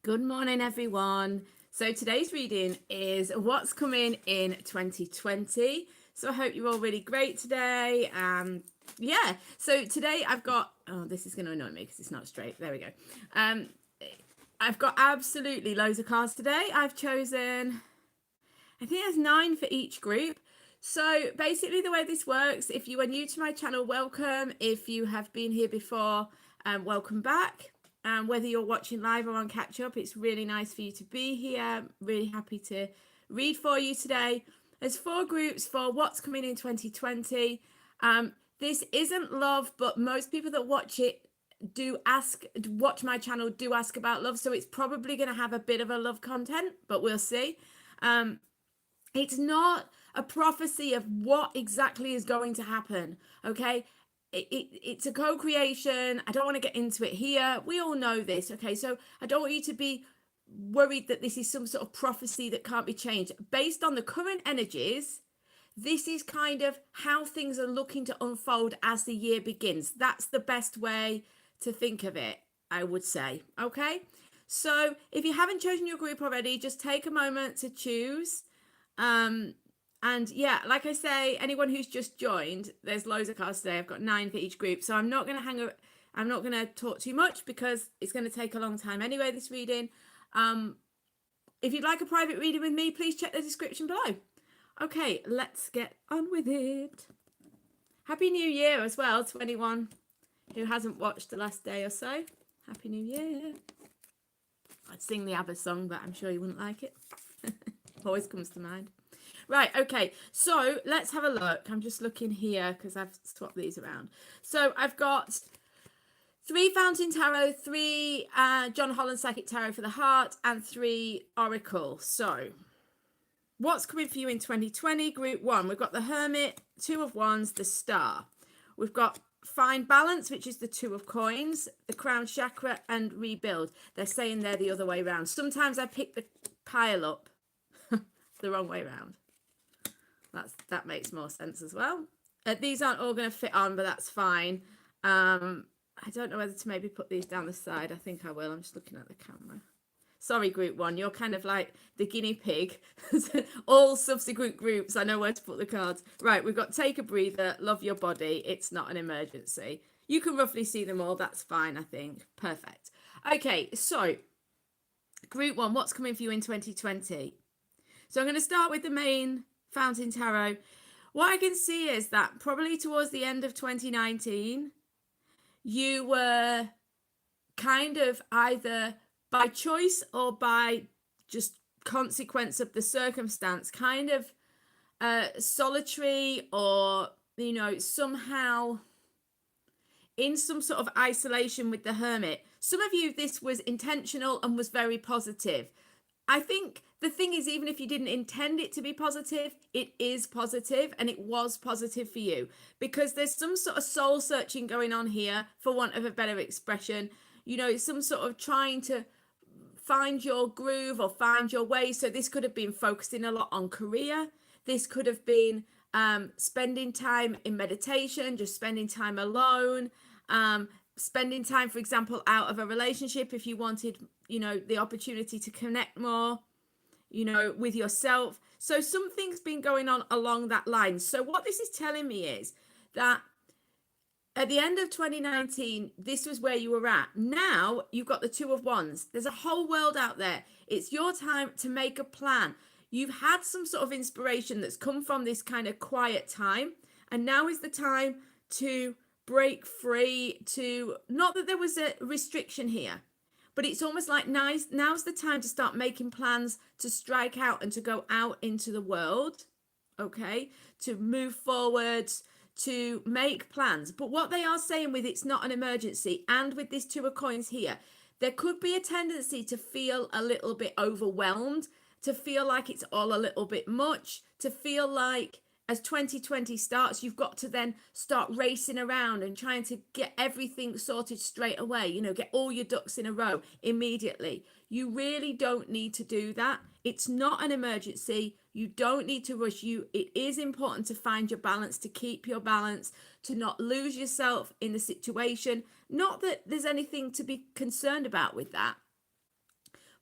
Good morning, everyone. So today's reading is what's coming in 2020. So I hope you're all really great today. Yeah. So today I've got. Oh, this is going to annoy me because it's not straight. There we go. Um, I've got absolutely loads of cards today. I've chosen. I think there's 9 for each group. So basically, the way this works, if you are new to my channel, welcome. If you have been here before, welcome back. Whether you're watching live or on catch up, it's really nice for you to be here. Really happy to read for you today. There's 4 groups for what's coming in 2020. This isn't love, but most people that watch my channel do ask about love. So it's probably going to have a bit of a love content, but we'll see. It's not a prophecy of what exactly is going to happen. Okay. It's a co-creation. I don't want to get into it here. We all know this. Okay. So I don't want you to be worried that this is some sort of prophecy that can't be changed. Based on the current energies, this is kind of how things are looking to unfold as the year begins. That's the best way to think of it, I would say. Okay. So if you haven't chosen your group already, just take a moment to choose. And yeah, like I say, anyone who's just joined, there's loads of cards today. I've got 9 for each group. So I'm not going to talk too much because it's going to take a long time anyway, this reading. If you'd like a private reading with me, please check the description below. Okay, let's get on with it. Happy New Year as well to anyone who hasn't watched the last day or so. Happy New Year. I'd sing the ABBA song, but I'm sure you wouldn't like it. Always comes to mind. Right, okay, so let's have a look. I'm just looking here because I've swapped these around. So I've got 3 Fountain Tarot, 3 John Holland Psychic Tarot for the heart, and 3 Oracle. So what's coming for you in 2020? Group 1, we've got the Hermit, 2 of Wands, the Star. We've got Find Balance, which is the 2 of Coins, the Crown Chakra, and Rebuild. They're saying they're the other way around. Sometimes I pick the pile up the wrong way around. That makes more sense as well. These aren't all going to fit on, but that's fine. I don't know whether to maybe put these down the side. I think I will. I'm just looking at the camera. Sorry, group 1. You're kind of like the guinea pig. All subsequent groups, I know where to put the cards. Right, we've got Take a Breather, Love Your Body. It's not an emergency. You can roughly see them all. That's fine, I think. Perfect. Okay, so group 1, what's coming for you in 2020? So I'm going to start with the main Fountain Tarot. What I can see is that probably towards the end of 2019, you were kind of either by choice or by just consequence of the circumstance, kind of solitary, or, you know, somehow in some sort of isolation with the Hermit. Some of you, this was intentional and was very positive. I think the thing is, even if you didn't intend it to be positive, it is positive, and it was positive for you because there's some sort of soul searching going on here, for want of a better expression. You know, some sort of trying to find your groove or find your way. So this could have been focusing a lot on career. This could have been spending time in meditation, just spending time alone, spending time, for example, out of a relationship if you wanted, you know, the opportunity to connect more, you know, with yourself. So something's been going on along that line. So what this is telling me is that at the end of 2019, this was where you were at. Now you've got the 2 of Wands. There's a whole world out there. It's your time to make a plan. You've had some sort of inspiration that's come from this kind of quiet time. And now is the time to break free, to, not that there was a restriction here, but it's almost like now's the time to start making plans to strike out and to go out into the world, okay, to move forwards, to make plans. But what they are saying with it's not an emergency, and with this 2 of Coins here, there could be a tendency to feel a little bit overwhelmed, to feel like it's all a little bit much, to feel like as 2020 starts, you've got to then start racing around and trying to get everything sorted straight away, you know, get all your ducks in a row immediately. You really don't need to do that. It's not an emergency. You don't need to rush. It is important to find your balance, to keep your balance, to not lose yourself in the situation. Not that there's anything to be concerned about with that.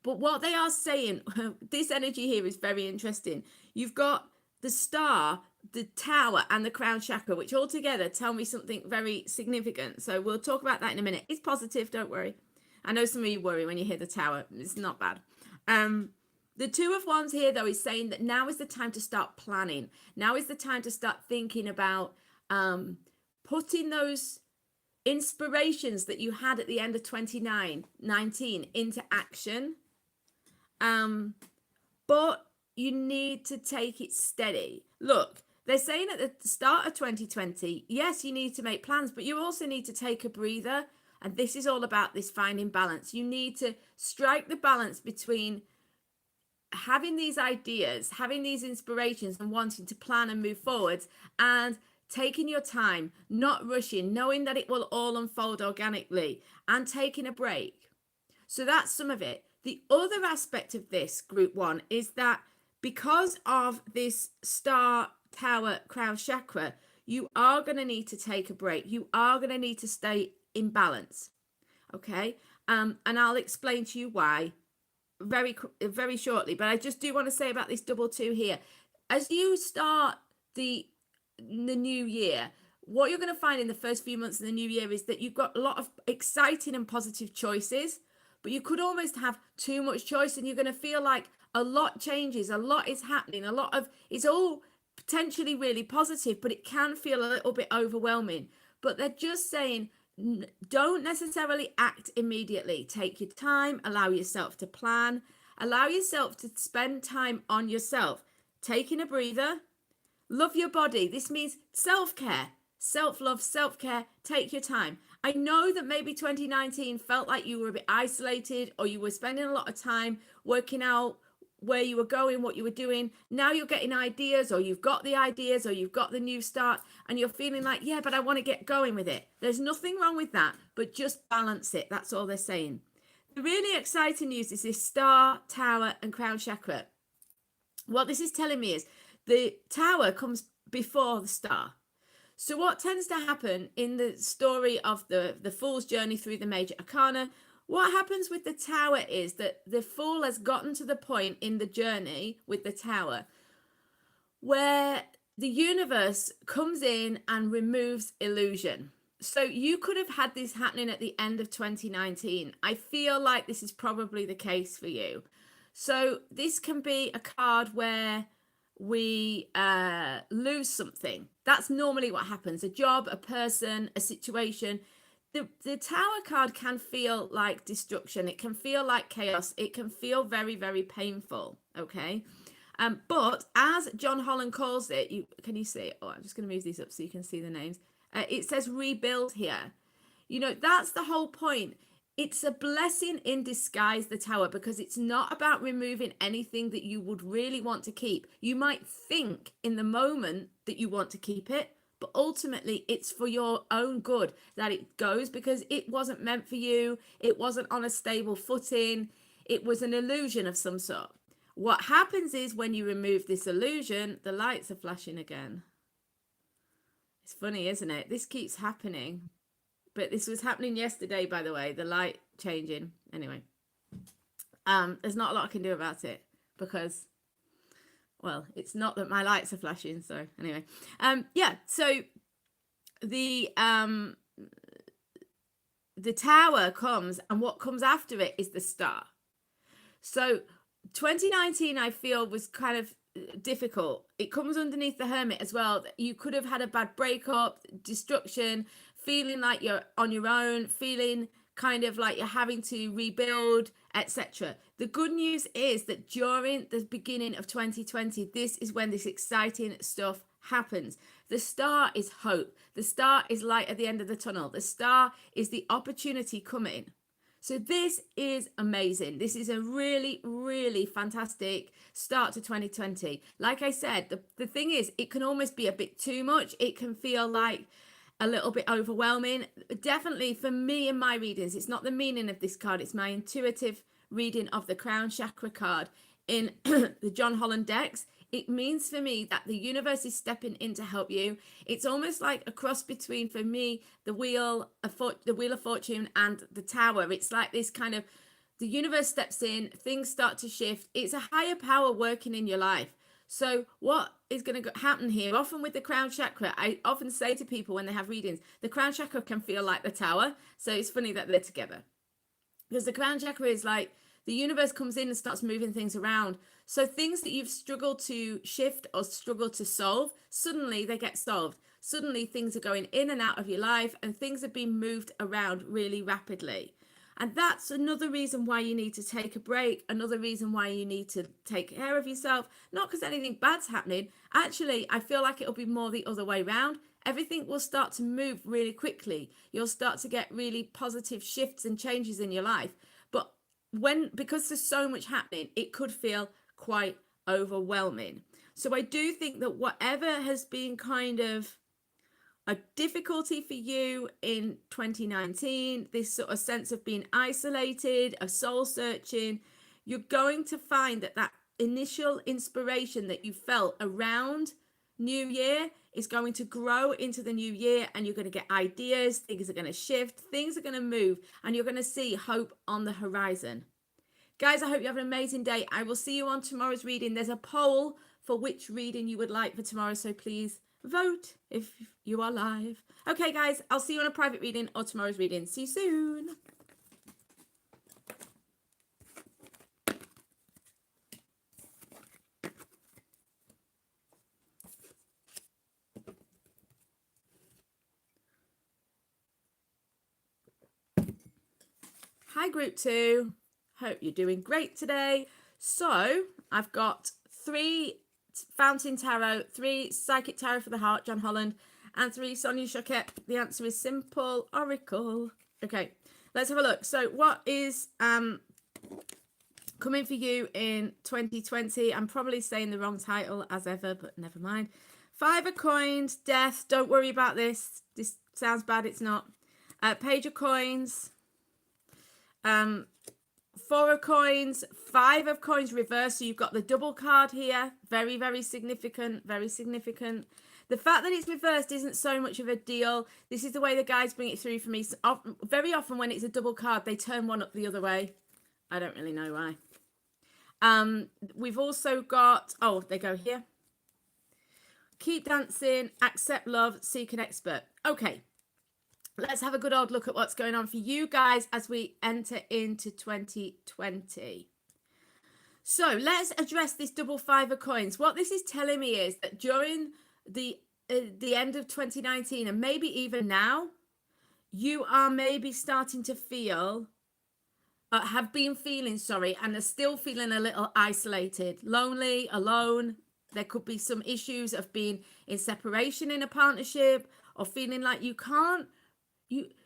But what they are saying, this energy here is very interesting. You've got the star, the tower, and the crown chakra, which all together tell me something very significant. So we'll talk about that in a minute. It's positive, don't worry. I know some of you worry when you hear the tower. It's not bad. The Two of Wands here, though, is saying that now is the time to start planning. Now is the time to start thinking about putting those inspirations that you had at the end of 2019 into action. But you need to take it steady. Look, they're saying at the start of 2020, yes, you need to make plans, but you also need to take a breather. And this is all about this finding balance. You need to strike the balance between having these ideas, having these inspirations and wanting to plan and move forwards, and taking your time, not rushing, knowing that it will all unfold organically, and taking a break. So that's some of it. The other aspect of this, group one, is that because of this star, tower, crown chakra, you are going to need to take a break. You are going to need to stay in balance. Okay. And I'll explain to you why very shortly, but I just do want to say about this double two here. As you start the new year, what you're going to find in the first few months of the new year is that you've got a lot of exciting and positive choices, but you could almost have too much choice, and you're going to feel like a lot changes, a lot is happening, it's all potentially really positive, but it can feel a little bit overwhelming. But they're just saying, don't necessarily act immediately. Take your time, allow yourself to plan, allow yourself to spend time on yourself, taking a breather. Love your body. This means self-care, self-love, self-care. Take your time. I know that maybe 2019 felt like you were a bit isolated, or you were spending a lot of time working out where you were going, what you were doing. Now you're getting ideas, or you've got the ideas, or you've got the new start, and you're feeling like, yeah, but I want to get going with it. There's nothing wrong with that, but just balance it. That's all they're saying. The really exciting news is this star, tower, and crown chakra. What this is telling me is the tower comes before the star. So what tends to happen in the story of the Fool's journey through the major arcana, what happens with the tower is that the Fool has gotten to the point in the journey with the tower where the universe comes in and removes illusion. So you could have had this happening at the end of 2019. I feel like this is probably the case for you. So this can be a card where we lose something. That's normally what happens. A job, a person, a situation. The tower card can feel like destruction. It can feel like chaos. It can feel very, very painful. Okay. But as John Holland calls it, can you see? Oh, I'm just going to move these up so you can see the names. It says rebuild here. You know, that's the whole point. It's a blessing in disguise, the tower, because it's not about removing anything that you would really want to keep. You might think in the moment that you want to keep it, but ultimately it's for your own good that it goes, because it wasn't meant for you. It wasn't on a stable footing. It was an illusion of some sort. What happens is when you remove this illusion, the lights are flashing again. It's funny, isn't it? This keeps happening. But this was happening yesterday, by the way, the light changing. Anyway, there's not a lot I can do about it because, well, it's not that my lights are flashing. So anyway, yeah. So the tower comes, and what comes after it is the star. So 2019, I feel, was kind of difficult. It comes underneath the Hermit as well. You could have had a bad breakup, destruction, feeling like you're on your own, feeling kind of like you're having to rebuild, etc. The good news is that during the beginning of 2020, this is when this exciting stuff happens. The star is hope. The star is light at the end of the tunnel. The star is the opportunity coming. So this is amazing. This is a really, really fantastic start to 2020. Like I said, the thing is, it can almost be a bit too much. It can feel like a little bit overwhelming. Definitely for me in my readings, it's not the meaning of this card. It's my intuitive reading of the Crown Chakra card in the John Holland decks. It means for me that the universe is stepping in to help you. It's almost like a cross between, for me, the Wheel of Fortune and the Tower. It's like this kind of, the universe steps in, things start to shift. It's a higher power working in your life. So what is going to happen here? Often with the crown chakra, I often say to people when they have readings, the crown chakra can feel like the tower. So it's funny that they're together, because the crown chakra is like the universe comes in and starts moving things around. So things that you've struggled to shift or struggled to solve, suddenly they get solved. Suddenly things are going in and out of your life, and things are being moved around really rapidly. And that's another reason why you need to take a break, another reason why you need to take care of yourself. Not because anything bad's happening. Actually, I feel like it'll be more the other way around. Everything will start to move really quickly. You'll start to get really positive shifts and changes in your life. But because there's so much happening, it could feel quite overwhelming. So I do think that whatever has been kind of a difficulty for you in 2019, this sort of sense of being isolated, of soul searching, you're going to find that that initial inspiration that you felt around New Year is going to grow into the new year, and you're going to get ideas, things are going to shift, things are going to move, and you're going to see hope on the horizon. Guys, I hope you have an amazing day. I will see you on tomorrow's reading. There's a poll for which reading you would like for tomorrow, so please vote if you are live. Okay, guys, I'll see you on a private reading or tomorrow's reading. See you soon. Hi, group 2. Hope you're doing great today. So I've got 3 Fountain Tarot, 3 Psychic Tarot for the Heart, John Holland, and 3 Sonia Choquette. The answer is Simple Oracle. Okay, let's have a look. So what is coming for you in 2020? I'm probably saying the wrong title as ever, but never mind. 5 of Coins, Death. Don't worry about this. This sounds bad. It's not. Page of Coins. 4 of Coins, 5 of Coins reverse. So you've got the double card here. Very, very significant. Very significant. The fact that it's reversed isn't so much of a deal. This is the way the guides bring it through for me. So very often when it's a double card, they turn one up the other way. I don't really know why. We've also got, oh, they go here. Keep dancing, accept love, seek an expert. Okay. Let's have a good old look at what's going on for you guys as we enter into 2020. So let's address this double 5 of Coins. What this is telling me is that during the end of 2019, and maybe even now, you are maybe starting to feel, have been feeling, sorry, and are still feeling a little isolated, lonely, alone. There could be some issues of being in separation in a partnership, or feeling like you can't,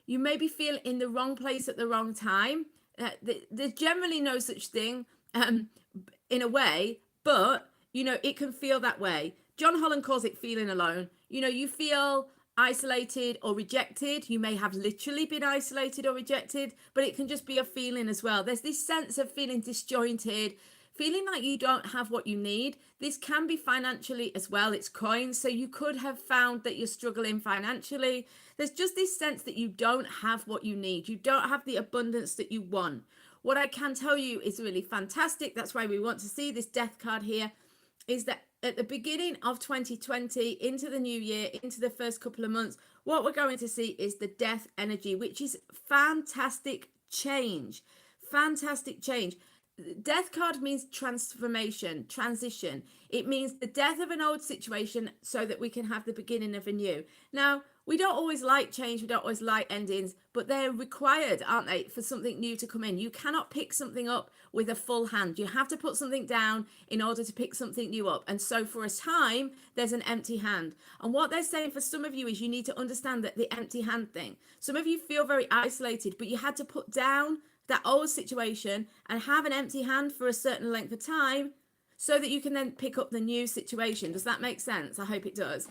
you maybe feel in the wrong place at the wrong time. There's generally no such thing in a way, but, you know, it can feel that way. John Holland calls it feeling alone. You know, you feel isolated or rejected. You may have literally been isolated or rejected, but it can just be a feeling as well. There's this sense of feeling disjointed, feeling like you don't have what you need. This can be financially as well. It's coins. So you could have found that you're struggling financially. There's just this sense that you don't have what you need. You don't have the abundance that you want. What I can tell you is really fantastic. That's why we want to see this death card here, is that at the beginning of 2020, into the new year, into the first couple of months, what we're going to see is the death energy, which is fantastic change. Fantastic change. Death card means transformation, transition. It means the death of an old situation so that we can have the beginning of a new. Now, we don't always like change, we don't always like endings, but they're required, aren't they, for something new to come in. You cannot pick something up with a full hand. You have to put something down in order to pick something new up. And so for a time, there's an empty hand. And what they're saying for some of you is you need to understand that the empty hand thing. Some of you feel very isolated, but you had to put down that old situation and have an empty hand for a certain length of time so that you can then pick up the new situation. Does that make sense? I hope it does.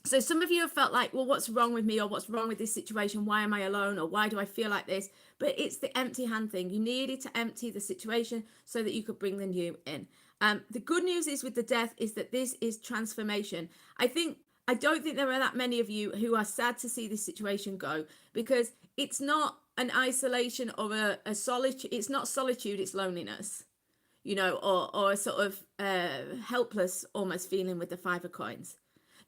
So some of you have felt like, well, what's wrong with me, or what's wrong with this situation? Why am I alone? Or why do I feel like this? But it's the empty hand thing. You needed to empty the situation so that you could bring the new in. The good news is with the death is that this is transformation. I don't think there are that many of you who are sad to see this situation go, because it's not an isolation or a solitude. It's not solitude, it's loneliness, or a sort of helpless almost feeling with the 5 of coins.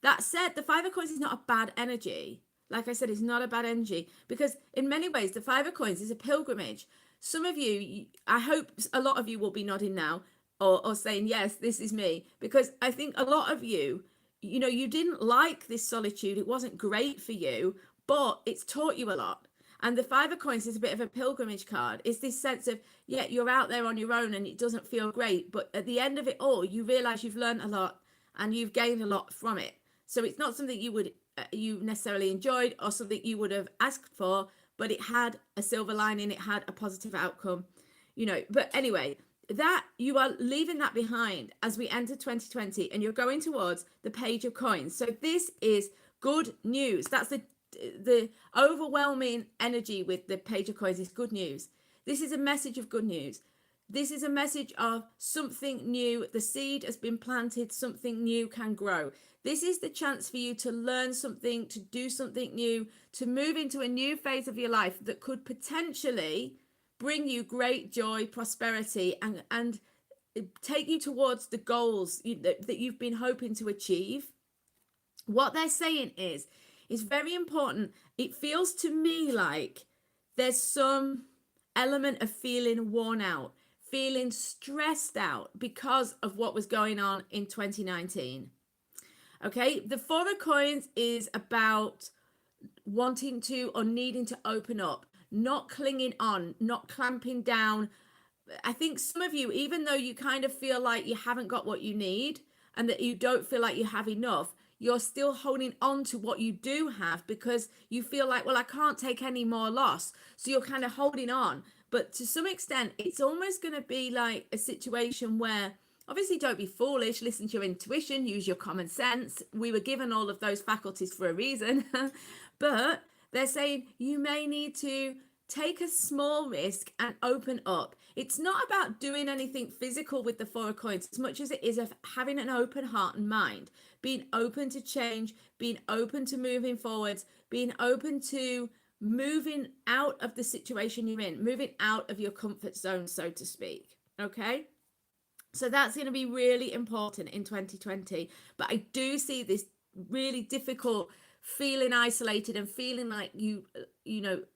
That said, the 5 of coins is not a bad energy. Like I said, it's not a bad energy, because in many ways the 5 of coins is a pilgrimage. Some of you, I hope a lot of you will be nodding now, or saying, yes, this is me, because I think a lot of you, you didn't like this solitude. It wasn't great for you, but it's taught you a lot. And the 5 of coins is a bit of a pilgrimage card. It's this sense of, yeah, you're out there on your own and it doesn't feel great, but at the end of it all, you realize you've learned a lot and you've gained a lot from it. So it's not something you necessarily enjoyed or something you would have asked for, but it had a silver lining, it had a positive outcome, But anyway, that you are leaving that behind as we enter 2020, and you're going towards the Page of Coins. So this is good news. That's the overwhelming energy with the Page of Coins is good news. This is a message of good news. This is a message of something new. The seed has been planted, something new can grow. This is the chance for you to learn something, to do something new, to move into a new phase of your life that could potentially bring you great joy, prosperity, and take you towards the goals that you've been hoping to achieve. What they're saying is very important. It feels to me like there's some element of feeling worn out, feeling stressed out because of what was going on in 2019. Okay, the 4 of coins is about wanting to or needing to open up, not clinging on, not clamping down. I think some of you, even though you kind of feel like you haven't got what you need and that you don't feel like you have enough, you're still holding on to what you do have because you feel like, well, I can't take any more loss. So you're kind of holding on. But to some extent, it's almost going to be like a situation where, obviously, don't be foolish, listen to your intuition, use your common sense. We were given all of those faculties for a reason. But they're saying you may need to take a small risk and open up. It's not about doing anything physical with the 4 of coins as much as it is of having an open heart and mind, being open to change, being open to moving forwards, being open to moving out of the situation you're in, moving out of your comfort zone, so to speak. Okay? So that's going to be really important in 2020. But I do see this really difficult feeling isolated and feeling like you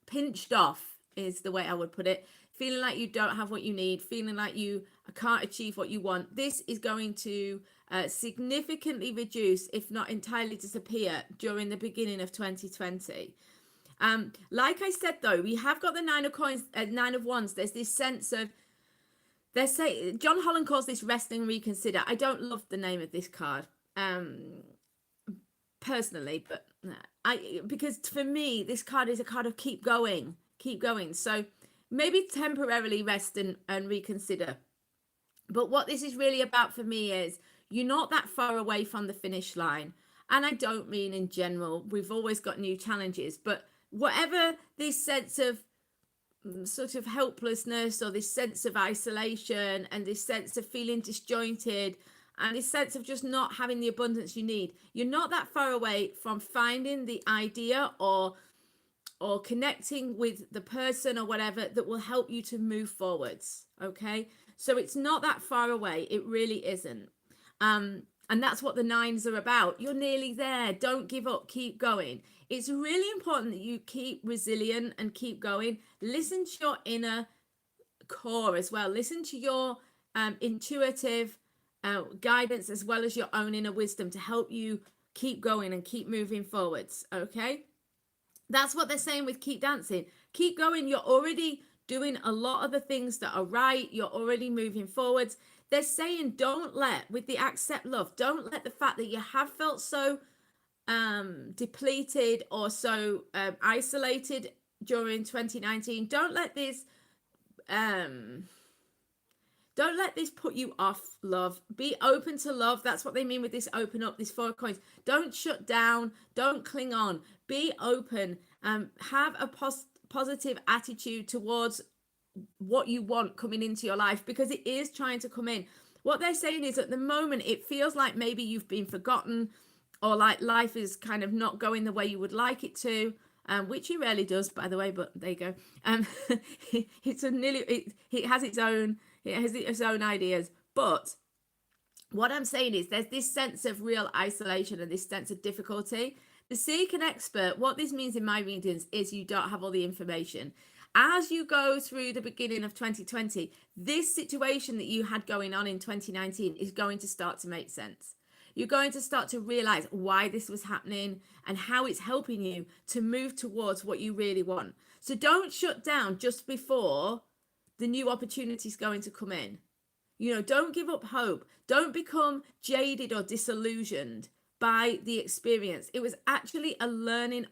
pinched off is the way I would put it. Feeling like you don't have what you need, feeling like you can't achieve what you want. This is going to significantly reduce, if not entirely disappear, during the beginning of 2020. Like I said, though, we have got the 9 of coins, 9 of wands. There's this sense of, they say, John Holland calls this rest and reconsider. I don't love the name of this card personally, but because for me this card is a card of keep going. So maybe temporarily rest and reconsider. But what this is really about for me is you're not that far away from the finish line. And I don't mean in general, we've always got new challenges, but whatever this sense of sort of helplessness or this sense of isolation and this sense of feeling disjointed and this sense of just not having the abundance you need, you're not that far away from finding the idea or connecting with the person or whatever that will help you to move forwards. Okay, so it's not that far away, it really isn't. And that's what the 9s are about. You're nearly there. Don't give up, keep going. It's really important that you keep resilient and keep going. Listen to your inner core as well. Listen to your intuitive guidance as well as your own inner wisdom to help you keep going and keep moving forwards. Okay, that's what they're saying with keep dancing. Keep going. You're already doing a lot of the things that are right. You're already moving forwards. They're saying don't let, with the accept love, don't let the fact that you have felt so depleted or so isolated during 2019, don't let this put you off love. Be open to love. That's what they mean with this open up, this 4 of coins. Don't shut down, don't cling on, be open. Have a positive attitude towards what you want coming into your life, because it is trying to come in. What they're saying is at the moment it feels like maybe you've been forgotten or like life is kind of not going the way you would like it to. which he rarely does, by the way, but there you go. It's a nearly, it has its own, ideas. But what I'm saying is there's this sense of real isolation and this sense of difficulty. The seek an expert, what this means in my readings is you don't have all the information. As you go through the beginning of 2020, this situation that you had going on in 2019 is going to start to make sense. You're going to start to realize why this was happening and how it's helping you to move towards what you really want. So don't shut down just before the new opportunities going to come in. Don't give up hope. Don't become jaded or disillusioned by the experience. It was actually a learning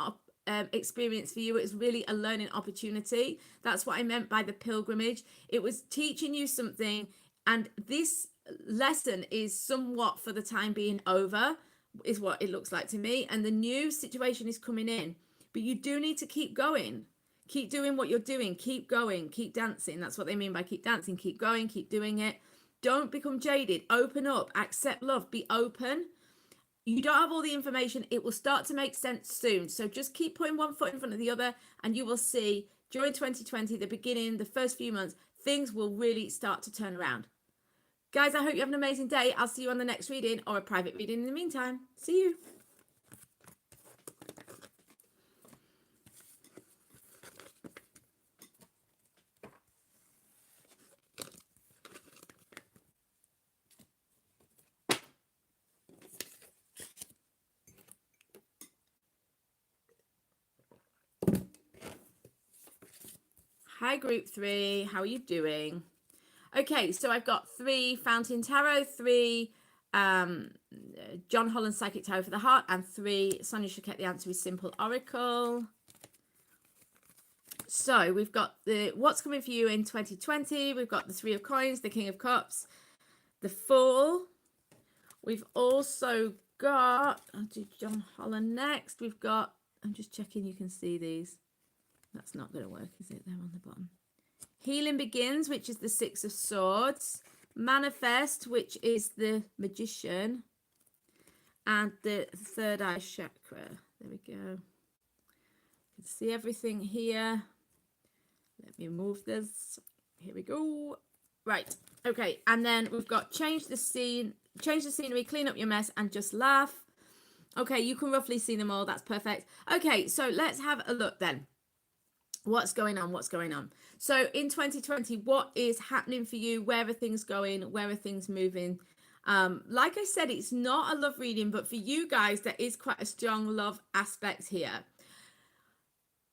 experience for you. It was really a learning opportunity. That's what I meant by the pilgrimage. It was teaching you something, and this lesson is somewhat for the time being over, is what it looks like to me, and the new situation is coming in. But you do need to keep going. Keep doing what you're doing. Keep going. Keep dancing. That's what they mean by keep dancing. Keep going. Keep doing it. Don't become jaded. Open up. Accept love. Be open. You don't have all the information. It will start to make sense soon. So just keep putting one foot in front of the other, and you will see during 2020, the beginning, the first few months, things will really start to turn around. Guys, I hope you have an amazing day. I'll see you on the next reading or a private reading in the meantime. See you. Hi, group 3. How are you doing? Okay, so I've got 3 Fountain Tarot, 3 John Holland Psychic Tarot for the Heart, and 3 Sonia Choquette The Answer is Simple Oracle. So we've got the what's coming for you in 2020. We've got the 3 of Coins, the King of Cups, the Fool. We've also got, I'll do John Holland next. We've got, I'm just checking you can see these. That's not going to work, is it? They're on the bottom. Healing Begins, which is the 6 of Swords. Manifest, which is the Magician. And the Third Eye Chakra. There we go. You can see everything here. Let me move this. Here we go. Right. Okay. And then we've got change the scenery, clean up your mess, and just laugh. Okay. You can roughly see them all. That's perfect. Okay. So let's have a look then. What's going on? What's going on? So in 2020, what is happening for you? Where are things going? Where are things moving? Like I said, it's not a love reading, but for you guys, there is quite a strong love aspect here.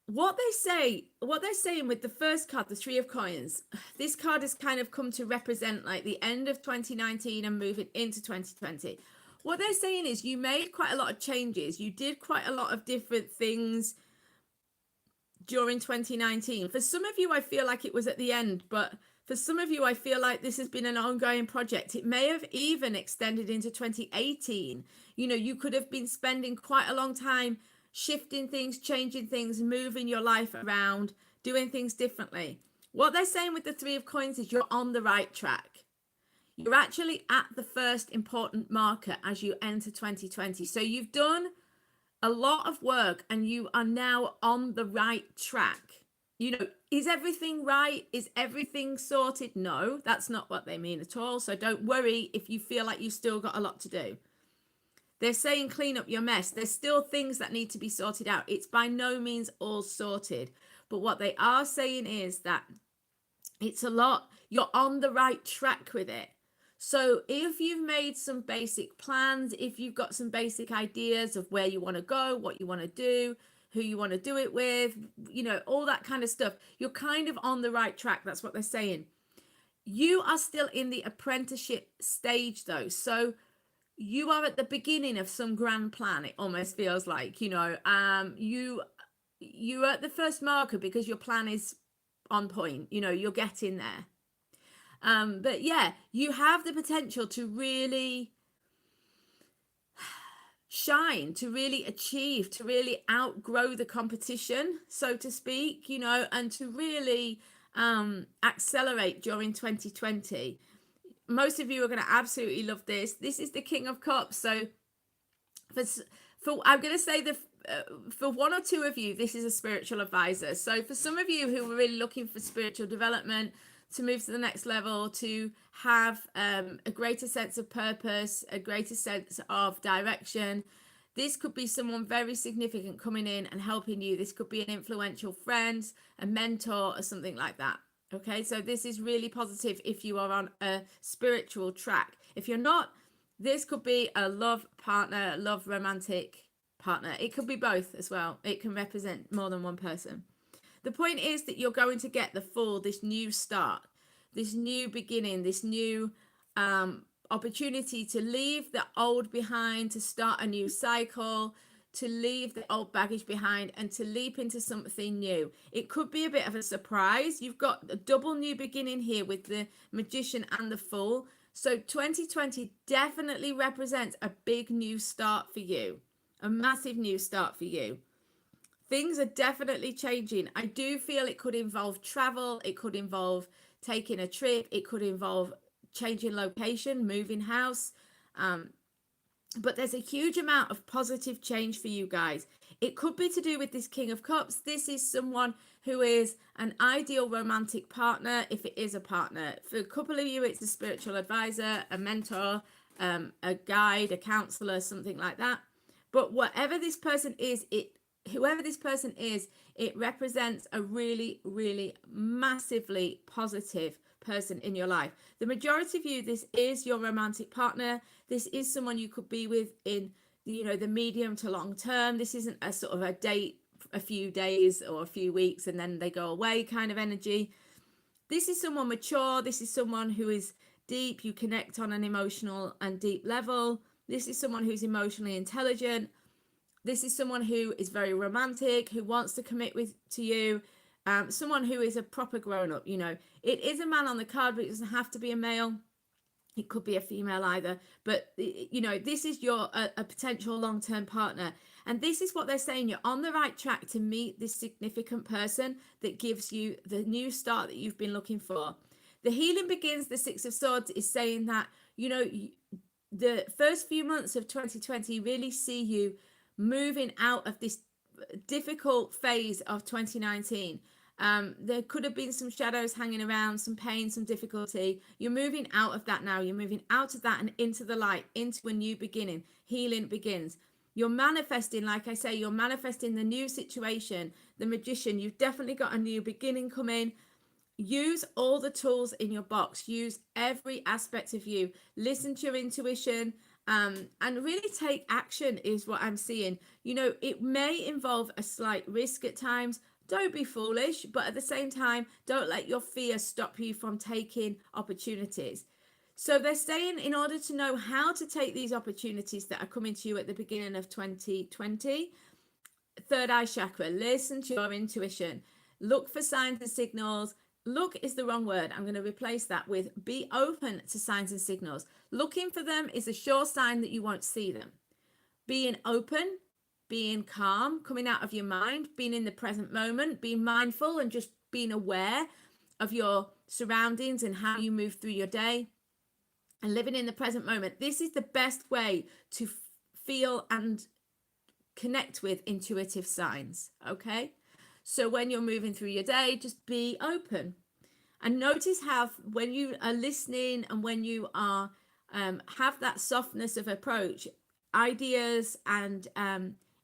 What they're saying with the first card, the 3 of Coins, this card has kind of come to represent like the end of 2019 and moving into 2020. What they're saying is you made quite a lot of changes. You did quite a lot of different things during 2019. For some of you, I feel like it was at the end, but for some of you, I feel like this has been an ongoing project. It may have even extended into 2018. You could have been spending quite a long time shifting things, changing things, moving your life around, doing things differently. What they're saying with the 3 of Coins is you're on the right track. You're actually at the first important marker as you enter 2020. So you've done a lot of work and you are now on the right track. Is everything right? Is everything sorted? No, that's not what they mean at all. So don't worry if you feel like you've still got a lot to do. They're saying clean up your mess. There's still things that need to be sorted out. It's by no means all sorted. But what they are saying is that it's a lot. You're on the right track with it. So if you've made some basic plans, if you've got some basic ideas of where you want to go, what you want to do, who you want to do it with, all that kind of stuff, you're kind of on the right track. That's what they're saying. You are still in the apprenticeship stage though. So you are at the beginning of some grand plan. It almost feels like, you're at the first marker because your plan is on point, you're getting there. But yeah, you have the potential to really shine, to really achieve, to really outgrow the competition, so to speak, and to really accelerate during 2020. Most of you are going to absolutely love this. This is the King of Cups. So for I'm going to say for one or two of you, this is a spiritual advisor. So for some of you who are really looking for spiritual development, to move to the next level, to have a greater sense of purpose, a greater sense of direction, this could be someone very significant coming in and helping you. This could be an influential friend, a mentor, or something like that. Okay, so this is really positive if you are on a spiritual track. If you're not, this could be a love partner, love romantic partner. It could be both as well. It can represent more than one person. The point is that you're going to get this new start, this new beginning, this new opportunity to leave the old behind, to start a new cycle, to leave the old baggage behind and to leap into something new. It could be a bit of a surprise. You've got a double new beginning here with the Magician and the Fool. So 2020 definitely represents a big new start for you, a massive new start for you. Things are definitely changing. I do feel it could involve travel. It could involve taking a trip. It could involve changing location, moving house. But there's a huge amount of positive change for you guys. It could be to do with this King of Cups. This is someone who is an ideal romantic partner, if it is a partner. For a couple of you, it's a spiritual advisor, a mentor, a guide, a counselor, something like that. But whatever this person is, whoever this person is, it represents a really, really massively positive person in your life. The majority of you, this is your romantic partner. This is someone you could be with in, the medium to long term. This isn't a sort of a date, a few days or a few weeks and then they go away kind of energy. This is someone mature. This is someone who is deep. You connect on an emotional and deep level. This is someone who's emotionally intelligent. This is someone who is very romantic, who wants to commit to you. Someone who is a proper grown-up. It is a man on the card, but it doesn't have to be a male. It could be a female either. But, this is a potential long-term partner. And this is what they're saying. You're on the right track to meet this significant person that gives you the new start that you've been looking for. The healing begins. The Six of Swords is saying that, the first few months of 2020 really see you moving out of this difficult phase of 2019. There could have been some shadows hanging around, some pain, some difficulty. You're moving out of that now. You're moving out of that and into the light, into a new beginning. Healing begins. You're manifesting, like I say, you're manifesting the new situation, the Magician. You've definitely got a new beginning coming. Use all the tools in your box. Use every aspect of you. Listen to your intuition. And really take action is what I'm seeing. It may involve a slight risk at times. Don't be foolish, but at the same time, don't let your fear stop you from taking opportunities. So they're saying in order to know how to take these opportunities that are coming to you at the beginning of 2020, third eye chakra, listen to your intuition. Look for signs and signals. Look is the wrong word. I'm going to replace that with be open to signs and signals. Looking for them is a sure sign that you won't see them. Being open, being calm, coming out of your mind, being in the present moment, being mindful and just being aware of your surroundings and how you move through your day and living in the present moment. This is the best way to feel and connect with intuitive signs. Okay. So when you're moving through your day, just be open and notice how when you are listening and when you are have that softness of approach, ideas and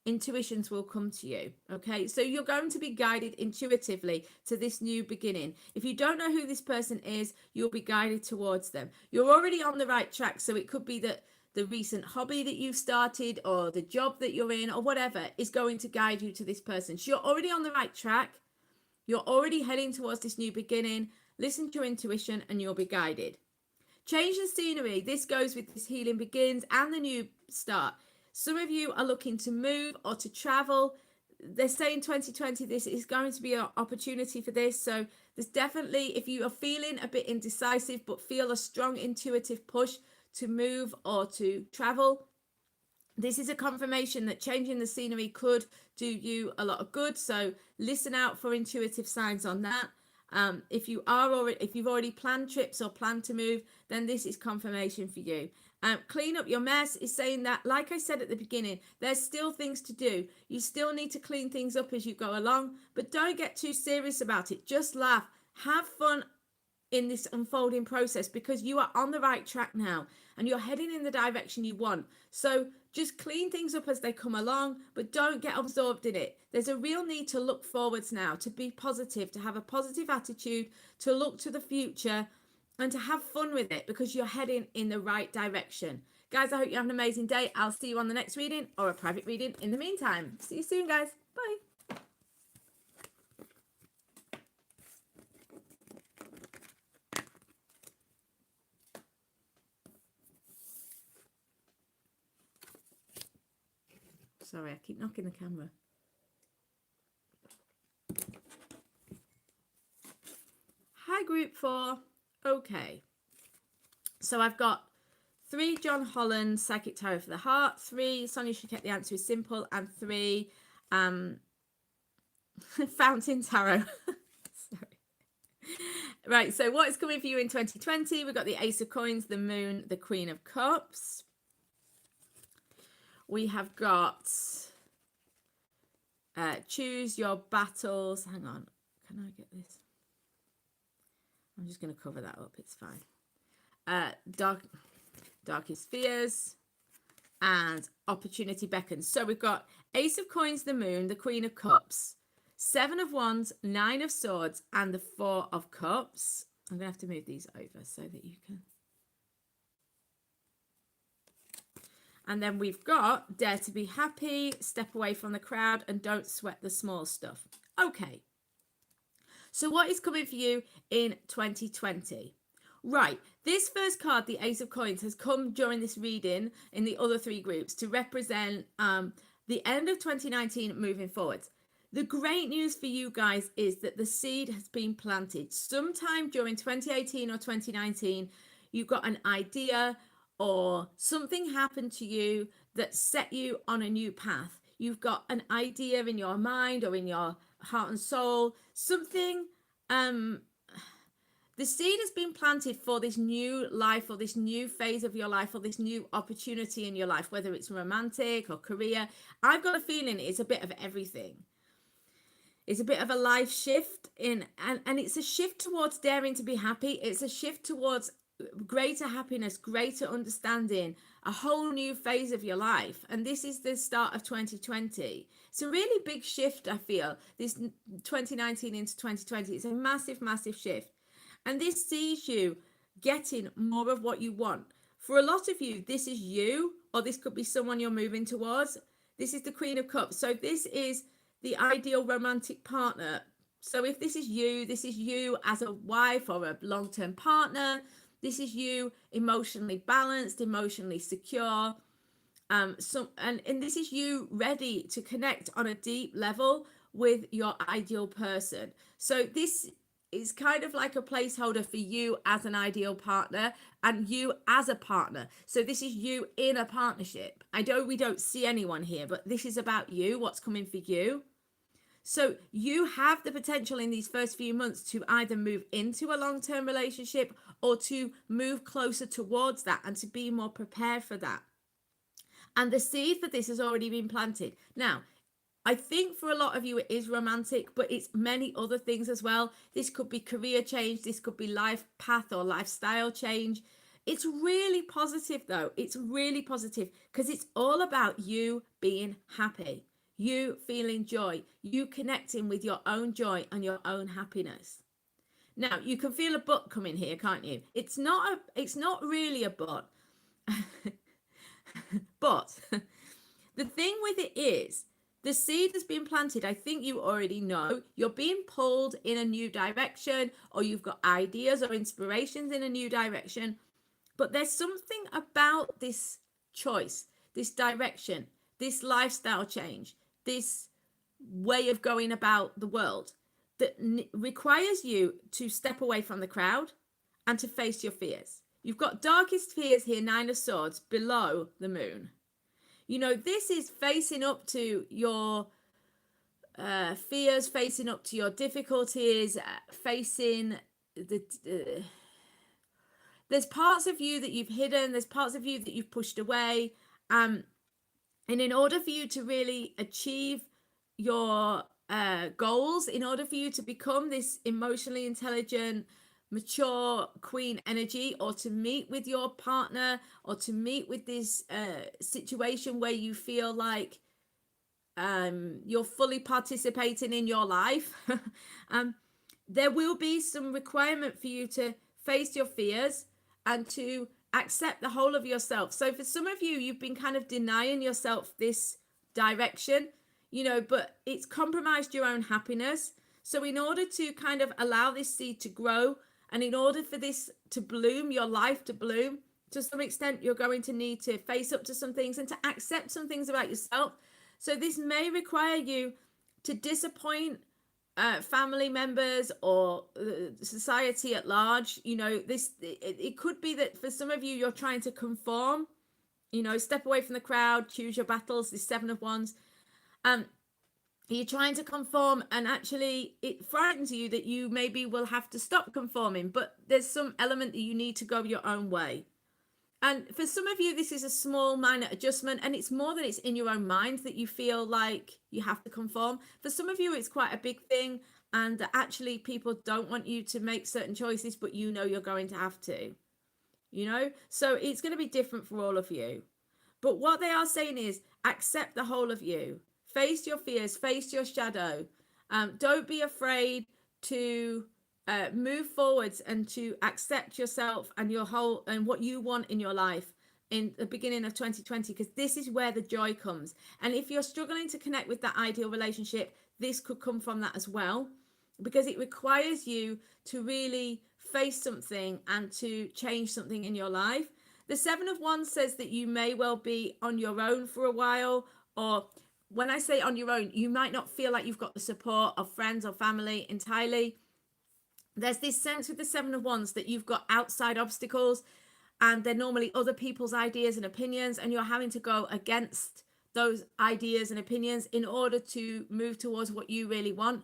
intuitions will come to you. Okay, so you're going to be guided intuitively to this new beginning. If you don't know who this person is, you'll be guided towards them. You're already on the right track. So it could be that the recent hobby that you've started or the job that you're in or whatever is going to guide you to this person. So you're already on the right track. You're already heading towards this new beginning. Listen to your intuition and you'll be guided. Change the scenery. This goes with this healing begins and the new start. Some of you are looking to move or to travel. They're saying 2020, this is going to be an opportunity for this. So there's definitely, if you are feeling a bit indecisive but feel a strong intuitive push to move or to travel, this is a confirmation that changing the scenery could do you a lot of good. So listen out for intuitive signs on that. If you've already planned trips or plan to move, then this is confirmation for you. Clean up your mess is saying that, like I said at the beginning, there's still things to do. You still need to clean things up as you go along, but don't get too serious about it. Just laugh, have fun in this unfolding process, because you are on the right track now and you're heading in the direction you want. So just clean things up as they come along, but don't get absorbed in it. There's a real need to look forwards now, to be positive, to have a positive attitude, to look to the future, and to have fun with it, because you're heading in the right direction. Guys, I hope you have an amazing day. I'll see you on the next reading or a private reading in the meantime. See you soon, guys. Bye. Sorry, I keep knocking the camera. Hi, group 4. Okay. So I've got 3 John Holland Psychic Tarot for the Heart, 3 Sonia Should Get the Answer is Simple, and 3 Fountain Tarot. Sorry. Right, so what is coming for you in 2020? We've got the Ace of Coins, the Moon, the Queen of Cups. We have got choose your battles. Hang on, can I get this? I'm just going to cover that up. It's fine. Darkest Fears and Opportunity Beckons. So we've got Ace of Coins, the Moon, the Queen of Cups, 7 of Wands, 9 of Swords, and the 4 of Cups. I'm going to have to move these over so that you can. And then we've got Dare to be Happy, Step Away from the Crowd, and Don't Sweat the Small Stuff. Okay. So what is coming for you in 2020? Right, this first card, the Ace of Coins, has come during this reading in the other 3 groups to represent the end of 2019 moving forwards. The great news for you guys is that the seed has been planted. Sometime during 2018 or 2019, you got an idea or something happened to you that set you on a new path. You've got an idea in your mind or in your heart and soul, something, the seed has been planted for this new life or this new phase of your life or this new opportunity in your life, whether it's romantic or career. I've got a feeling it's a bit of everything. It's a bit of a life shift and it's a shift towards daring to be happy. It's a shift towards greater happiness, greater understanding, a whole new phase of your life. And this is the start of 2020. It's a really big shift, I feel, this 2019 into 2020. It's a massive, massive shift. And this sees you getting more of what you want. For a lot of you, this is you, or this could be someone you're moving towards. This is the Queen of Cups. So this is the ideal romantic partner. So if this is you as a wife or a long-term partner. This is you emotionally balanced, emotionally secure. And this is you ready to connect on a deep level with your ideal person. So this is kind of like a placeholder for you as an ideal partner and you as a partner. So this is you in a partnership. I know we don't see anyone here, but this is about you, what's coming for you. So you have the potential in these first few months to either move into a long-term relationship or to move closer towards that and to be more prepared for that. And the seed for this has already been planted. Now, I think for a lot of you it is romantic, but it's many other things as well. This could be career change. This could be life path or lifestyle change. It's really positive though. It's really positive because it's all about you being happy. You feeling joy, you connecting with your own joy and your own happiness. Now, you can feel a but coming here, can't you? It's not really a but. But the thing with it is, the seed has been planted. I think you already know you're being pulled in a new direction, or you've got ideas or inspirations in a new direction. But there's something about this choice, this direction, this lifestyle change, this way of going about the world that requires you to step away from the crowd and to face your fears. You've got darkest fears here, 9 of Swords, below the moon. You know, this is facing up to your fears, facing up to your difficulties, facing the... there's parts of you that you've hidden, there's parts of you that you've pushed away. And in order for you to really achieve your goals, in order for you to become this emotionally intelligent, mature queen energy, or to meet with your partner, or to meet with this situation where you feel like you're fully participating in your life, there will be some requirement for you to face your fears and to accept the whole of yourself. So for some of you, you've been kind of denying yourself this direction, but it's compromised your own happiness. So in order to kind of allow this seed to grow, and in order for this to bloom, your life to bloom, to some extent, you're going to need to face up to some things and to accept some things about yourself. So this may require you to disappoint family members or society at large. It could be that for some of you, you're trying to conform, step away from the crowd, choose your battles, this 7 of Wands. You're trying to conform, and actually it frightens you that you maybe will have to stop conforming, but there's some element that you need to go your own way. And for some of you, this is a small minor adjustment, and it's more that it's in your own mind that you feel like you have to conform. For some of you, it's quite a big thing, and actually people don't want you to make certain choices, but you're going to have to, so it's going to be different for all of you. But what they are saying is accept the whole of you, face your fears, face your shadow. Don't be afraid to move forwards and to accept yourself and your whole and what you want in your life in the beginning of 2020, because this is where the joy comes. And if you're struggling to connect with that ideal relationship, this could come from that as well, because it requires you to really face something and to change something in your life. The 7 of Wands says that you may well be on your own for a while, or when I say on your own, you might not feel like you've got the support of friends or family entirely. There's this sense with the 7 of Wands that you've got outside obstacles, and they're normally other people's ideas and opinions, and you're having to go against those ideas and opinions in order to move towards what you really want.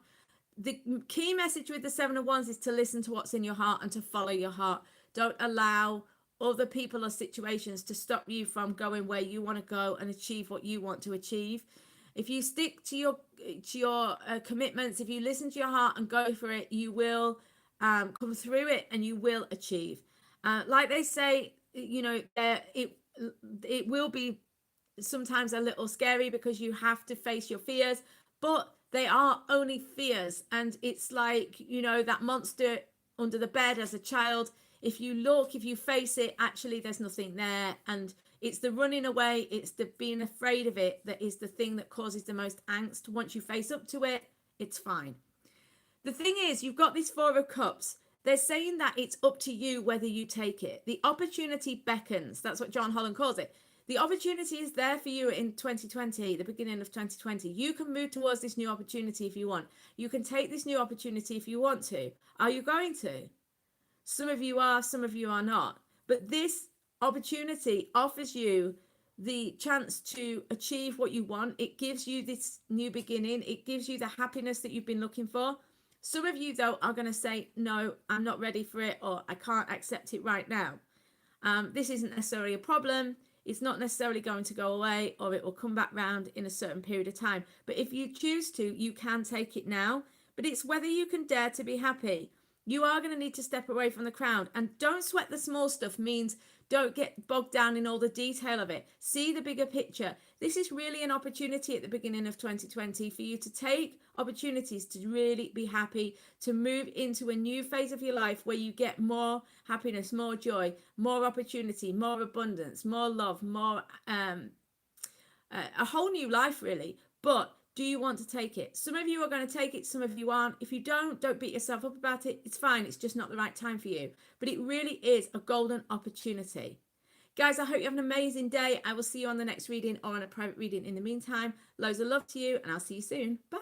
The key message with the 7 of Wands is to listen to what's in your heart and to follow your heart. Don't allow other people or situations to stop you from going where you want to go and achieve what you want to achieve. If you stick to your commitments, if you listen to your heart and go for it, you will come through it and you will achieve. Like they say, it will be sometimes a little scary because you have to face your fears, but they are only fears. And it's like, that monster under the bed as a child. If you face it, actually there's nothing there. And it's the running away, it's the being afraid of it that is the thing that causes the most angst. Once you face up to it, it's fine. The thing is, you've got this 4 of Cups. They're saying that it's up to you whether you take it. The opportunity beckons. That's what John Holland calls it. The opportunity is there for you in 2020, the beginning of 2020. You can move towards this new opportunity if you want. You can take this new opportunity if you want to. Are you going to? Some of you are, some of you are not. But this opportunity offers you the chance to achieve what you want. It gives you this new beginning. It gives you the happiness that you've been looking for. Some of you, though, are going to say, no, I'm not ready for it, or I can't accept it right now. This isn't necessarily a problem. It's not necessarily going to go away, or it will come back round in a certain period of time. But if you choose to, you can take it now. But it's whether you can dare to be happy. You are going to need to step away from the crowd, and don't sweat the small stuff. Means don't get bogged down in all the detail of it. See the bigger picture. This is really an opportunity at the beginning of 2020 for you to take opportunities to really be happy, to move into a new phase of your life where you get more happiness, more joy, more opportunity, more abundance, more love, more a whole new life, really. But do you want to take it? Some of you are going to take it, some of you aren't. If you don't beat yourself up about it. It's fine. It's just not the right time for you. But it really is a golden opportunity. Guys, I hope you have an amazing day. I will see you on the next reading or on a private reading. In the meantime, loads of love to you, and I'll see you soon. Bye.